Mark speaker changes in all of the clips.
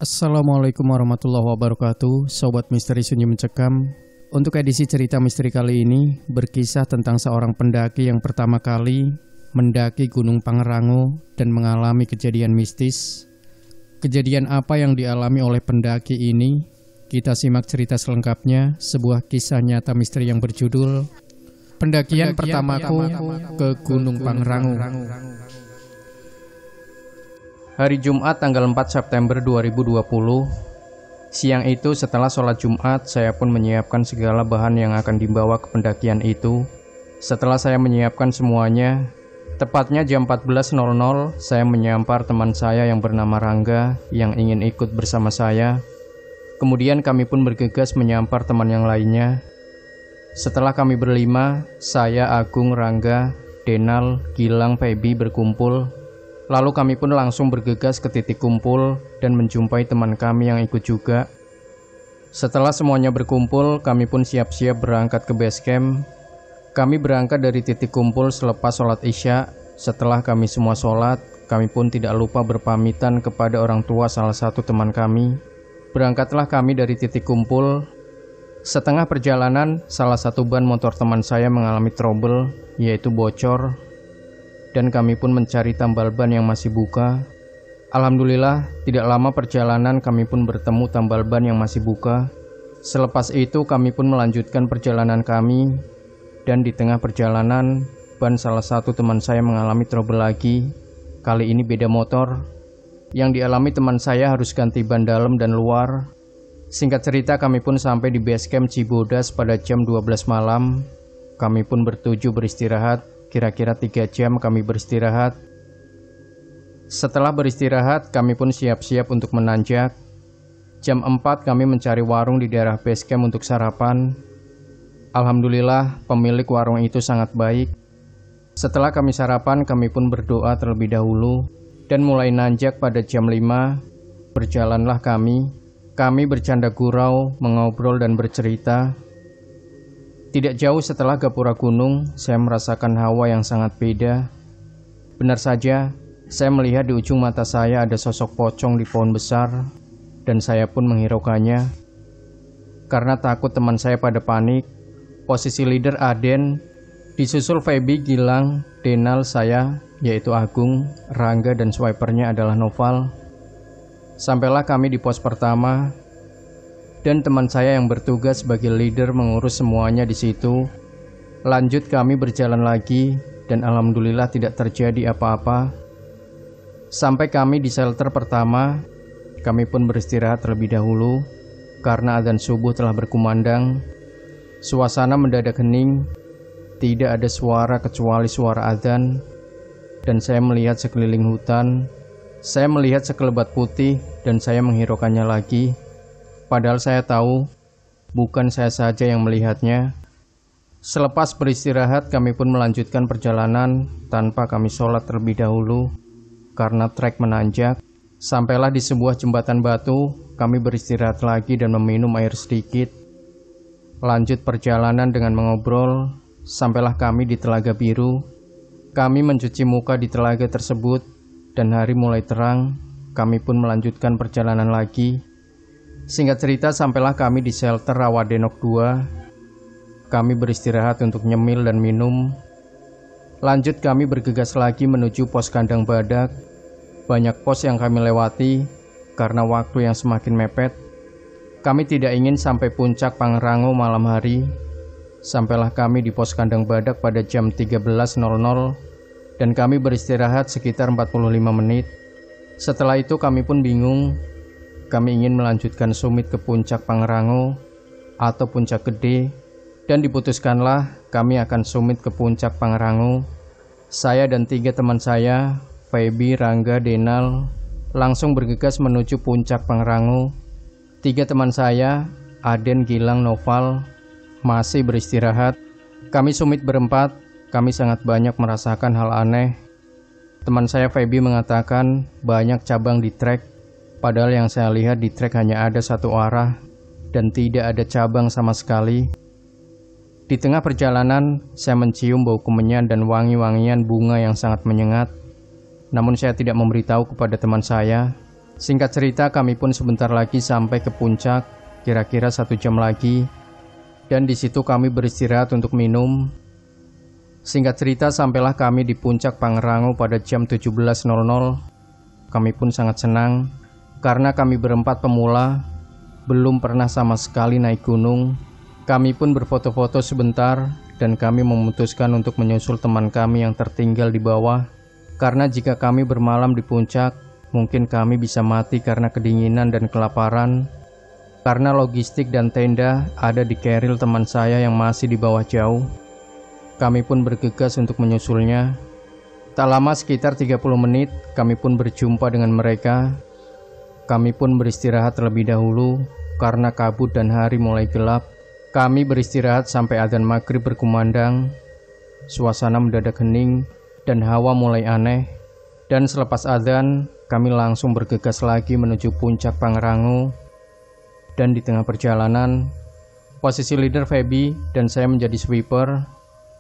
Speaker 1: Assalamualaikum warahmatullahi wabarakatuh, Sobat Misteri Sunyi Mencekam. Untuk edisi cerita misteri kali ini berkisah tentang seorang pendaki yang pertama kali mendaki Gunung Pangrango dan mengalami kejadian mistis. Kejadian apa yang dialami oleh pendaki ini? Kita simak cerita selengkapnya, sebuah kisah nyata misteri yang berjudul Pendakian Pertamaku ke Gunung Pangrango. Hari Jumat tanggal 4 September 2020. Siang itu setelah sholat Jumat, saya pun menyiapkan segala bahan yang akan dibawa ke pendakian itu. Setelah saya menyiapkan semuanya, tepatnya jam 14.00, saya menyampar teman saya yang bernama Rangga yang ingin ikut bersama saya. Kemudian kami pun bergegas menyampar teman yang lainnya. Setelah kami berlima, saya, Agung, Rangga, Denal, Gilang, Feby berkumpul. Lalu kami pun langsung bergegas ke titik kumpul dan menjumpai teman kami yang ikut juga. Setelah semuanya berkumpul, kami pun siap-siap berangkat ke base camp. Kami berangkat dari titik kumpul selepas sholat Isya. Setelah kami semua sholat, kami pun tidak lupa berpamitan kepada orang tua salah satu teman kami. Berangkatlah kami dari titik kumpul. Setengah perjalanan, salah satu ban motor teman saya mengalami trouble, yaitu bocor. Dan kami pun mencari tambal ban yang masih buka. Alhamdulillah, tidak lama perjalanan kami pun bertemu tambal ban yang masih buka. Selepas itu kami pun melanjutkan perjalanan kami. Dan di tengah perjalanan, ban salah satu teman saya mengalami trouble lagi. Kali ini beda motor. Yang dialami teman saya harus ganti ban dalam dan luar. Singkat cerita, kami pun sampai di base camp Cibodas pada jam 12 malam. Kami pun bertuju beristirahat. Kira-kira 3 jam kami beristirahat. Setelah beristirahat, kami pun siap-siap untuk menanjak. Jam 4 kami mencari warung di daerah base camp untuk sarapan. Alhamdulillah, pemilik warung itu sangat baik. Setelah kami sarapan, kami pun berdoa terlebih dahulu. Dan mulai nanjak pada jam 5, berjalanlah kami. Kami bercanda gurau, mengobrol dan bercerita. Tidak jauh setelah gapura gunung, saya merasakan hawa yang sangat beda. Benar saja, saya melihat di ujung mata saya ada sosok pocong di pohon besar, dan saya pun menghiraukannya. Karena takut teman saya pada panik, posisi leader Aden, disusul Feby, Gilang, Denal, saya, yaitu Agung, Rangga, dan swipernya adalah Noval. Sampailah kami di pos pertama. Dan teman saya yang bertugas sebagai leader mengurus semuanya di situ. Lanjut kami berjalan lagi dan alhamdulillah tidak terjadi apa-apa. Sampai kami di shelter pertama, kami pun beristirahat terlebih dahulu karena adzan subuh telah berkumandang. Suasana mendadak hening, tidak ada suara kecuali suara adzan. Dan saya melihat sekeliling hutan. Saya melihat sekelebat putih dan saya menghiraukannya lagi. Padahal saya tahu, bukan saya saja yang melihatnya. Selepas beristirahat, kami pun melanjutkan perjalanan tanpa kami sholat terlebih dahulu. Karena trek menanjak, sampailah di sebuah jembatan batu, kami beristirahat lagi dan meminum air sedikit. Lanjut perjalanan dengan mengobrol, sampailah kami di Telaga Biru. Kami mencuci muka di telaga tersebut, dan hari mulai terang, kami pun melanjutkan perjalanan lagi. Singkat cerita, sampailah kami di shelter Rawadenok 2. Kami beristirahat untuk nyemil dan minum. Lanjut kami bergegas lagi menuju pos kandang badak. Banyak pos yang kami lewati karena waktu yang semakin mepet. Kami tidak ingin sampai puncak Pangrango malam hari. Sampailah kami di pos kandang badak pada jam 13.00 dan kami beristirahat sekitar 45 menit. Setelah itu kami pun bingung. Kami ingin melanjutkan summit ke puncak Pangrango atau puncak gede, dan diputuskanlah kami akan summit ke puncak Pangrango. Saya dan 3 teman saya, Feby, Rangga, Denal, langsung bergegas menuju puncak Pangrango. 3 teman saya, Aden, Gilang, Noval, masih beristirahat. Kami summit berempat, kami sangat banyak merasakan hal aneh. Teman saya Feby mengatakan banyak cabang di trek. Padahal yang saya lihat di trek hanya ada satu arah dan tidak ada cabang sama sekali. Di tengah perjalanan, saya mencium bau kemenyan dan wangi-wangian bunga yang sangat menyengat. Namun saya tidak memberitahu kepada teman saya. Singkat cerita, kami pun sebentar lagi sampai ke puncak, kira-kira 1 jam lagi. Dan di situ kami beristirahat untuk minum. Singkat cerita, sampailah kami di puncak Pangrango pada jam 17.00. Kami pun sangat senang, karena kami berempat pemula, belum pernah sama sekali naik gunung. Kami pun berfoto-foto sebentar, dan kami memutuskan untuk menyusul teman kami yang tertinggal di bawah. Karena jika kami bermalam di puncak, mungkin kami bisa mati karena kedinginan dan kelaparan. Karena logistik dan tenda ada di keril teman saya yang masih di bawah jauh. Kami pun bergegas untuk menyusulnya. Tak lama, sekitar 30 menit, kami pun berjumpa dengan mereka. Kami pun beristirahat terlebih dahulu, karena kabut dan hari mulai gelap. Kami beristirahat sampai adzan maghrib berkumandang. Suasana mendadak hening, dan hawa mulai aneh. Dan selepas adzan, kami langsung bergegas lagi menuju puncak Pangrango. Dan di tengah perjalanan, posisi leader Feby dan saya menjadi sweeper.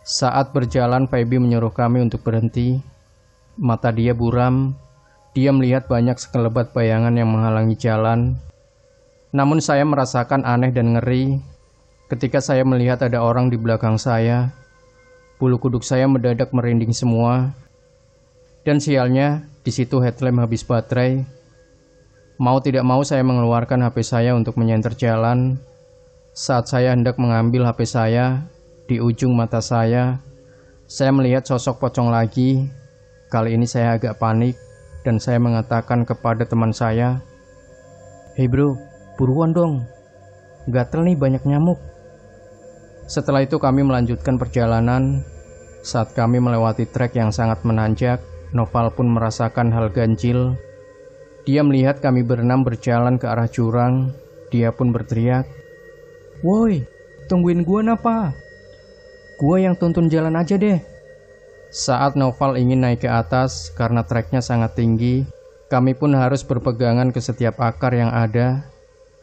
Speaker 1: Saat berjalan, Feby menyuruh kami untuk berhenti. Mata dia buram. Dia melihat banyak sekelebat bayangan yang menghalangi jalan. Namun saya merasakan aneh dan ngeri ketika saya melihat ada orang di belakang saya. Bulu kuduk saya mendadak merinding semua. Dan sialnya, di situ headlamp habis baterai. Mau tidak mau saya mengeluarkan HP saya untuk menyenter jalan. Saat saya hendak mengambil HP saya, di ujung mata saya melihat sosok pocong lagi. Kali ini saya agak panik, dan saya mengatakan kepada teman saya, "Hei bro, buruan dong, gatel nih, banyak nyamuk." Setelah itu kami melanjutkan perjalanan. Saat kami melewati trek yang sangat menanjak, Noval pun merasakan hal ganjil. Dia melihat kami berenam berjalan ke arah jurang. Dia pun berteriak, "Woi, tungguin gua napa? Gua yang tuntun jalan aja deh." Saat Noval ingin naik ke atas karena treknya sangat tinggi, kami pun harus berpegangan ke setiap akar yang ada.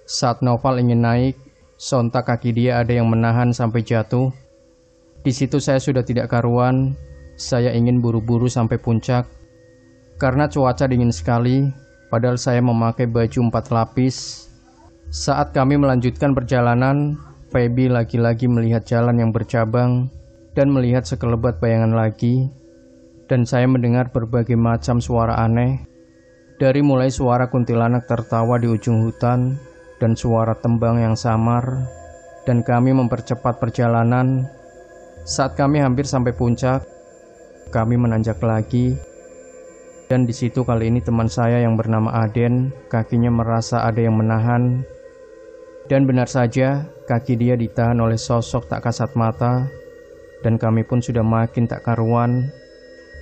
Speaker 1: Saat Noval ingin naik, sontak kaki dia ada yang menahan sampai jatuh. Di situ saya sudah tidak karuan. Saya ingin buru-buru sampai puncak. Karena cuaca dingin sekali, padahal saya memakai baju 4 lapis. Saat kami melanjutkan perjalanan, Feby lagi-lagi melihat jalan yang bercabang dan melihat sekelebat bayangan lagi. Dan saya mendengar berbagai macam suara aneh. Dari mulai suara kuntilanak tertawa di ujung hutan dan suara tembang yang samar. Dan kami mempercepat perjalanan. Saat kami hampir sampai puncak, kami menanjak lagi. Dan di situ kali ini teman saya yang bernama Aden, kakinya merasa ada yang menahan. Dan benar saja, kaki dia ditahan oleh sosok tak kasat mata. Dan kami pun sudah makin tak karuan.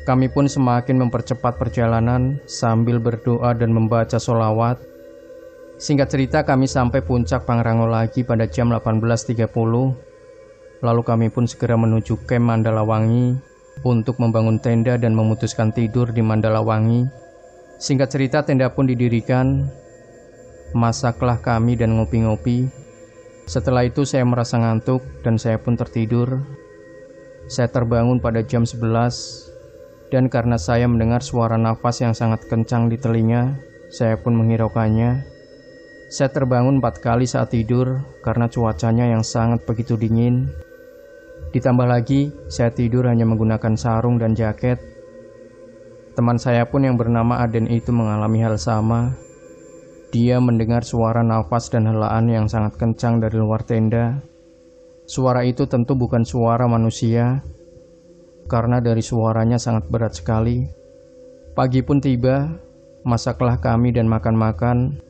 Speaker 1: Kami pun semakin mempercepat perjalanan sambil berdoa dan membaca sholawat. Singkat cerita, kami sampai puncak Pangrango lagi pada jam 18.30. Lalu kami pun segera menuju camp Mandalawangi untuk membangun tenda dan memutuskan tidur di Mandalawangi. Singkat cerita, tenda pun didirikan. Masaklah kami dan ngopi-ngopi. Setelah itu saya merasa ngantuk dan saya pun tertidur. Saya terbangun pada jam 11. Dan karena saya mendengar suara nafas yang sangat kencang di telinga, saya pun menghiraukannya. Saya terbangun 4 kali saat tidur karena cuacanya yang sangat begitu dingin. Ditambah lagi, saya tidur hanya menggunakan sarung dan jaket. Teman saya pun yang bernama Aden itu mengalami hal sama. Dia mendengar suara nafas dan helaan yang sangat kencang dari luar tenda. Suara itu tentu bukan suara manusia, karena dari suaranya sangat berat sekali. Pagi pun tiba, masaklah kami dan makan-makan.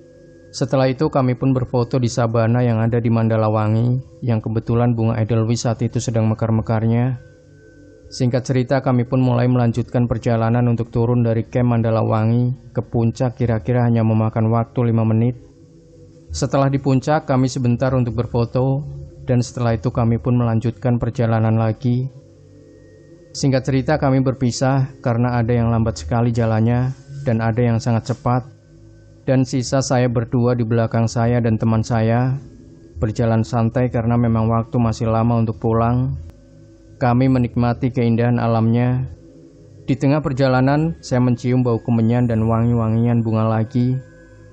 Speaker 1: Setelah itu kami pun berfoto di sabana yang ada di Mandalawangi, yang kebetulan bunga edelweiss saat itu sedang mekar-mekarnya. Singkat cerita, kami pun mulai melanjutkan perjalanan untuk turun dari camp Mandalawangi ke puncak, kira-kira hanya memakan waktu 5 menit. Setelah di puncak, kami sebentar untuk berfoto, dan setelah itu kami pun melanjutkan perjalanan lagi. Singkat cerita, kami berpisah karena ada yang lambat sekali jalannya dan ada yang sangat cepat. Dan sisa saya berdua di belakang saya dan teman saya berjalan santai karena memang waktu masih lama untuk pulang. Kami menikmati keindahan alamnya. Di tengah perjalanan, saya mencium bau kemenyan dan wangi-wangian bunga lagi.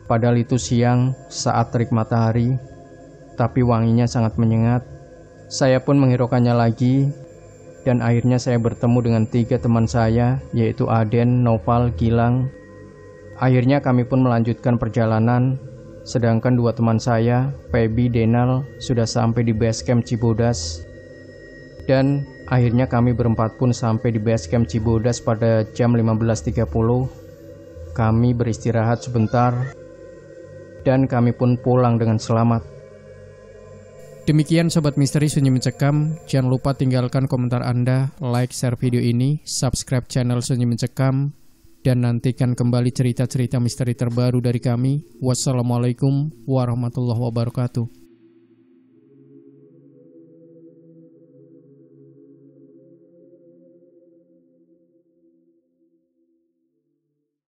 Speaker 1: Padahal itu siang saat terik matahari, tapi wanginya sangat menyengat. Saya pun menghiraukannya lagi, dan akhirnya saya bertemu dengan 3 teman saya, yaitu Aden, Noval, Gilang. Akhirnya kami pun melanjutkan perjalanan, sedangkan 2 teman saya, Feby, Denal, sudah sampai di base camp Cibodas. Dan akhirnya kami berempat pun sampai di base camp Cibodas pada jam 15.30. Kami beristirahat sebentar, dan kami pun pulang dengan selamat. Demikian Sobat Misteri Sunyi Mencekam. Jangan lupa tinggalkan komentar Anda, like, share video ini, subscribe channel Sunyi Mencekam, dan nantikan kembali cerita-cerita misteri terbaru dari kami. Wassalamualaikum warahmatullahi wabarakatuh.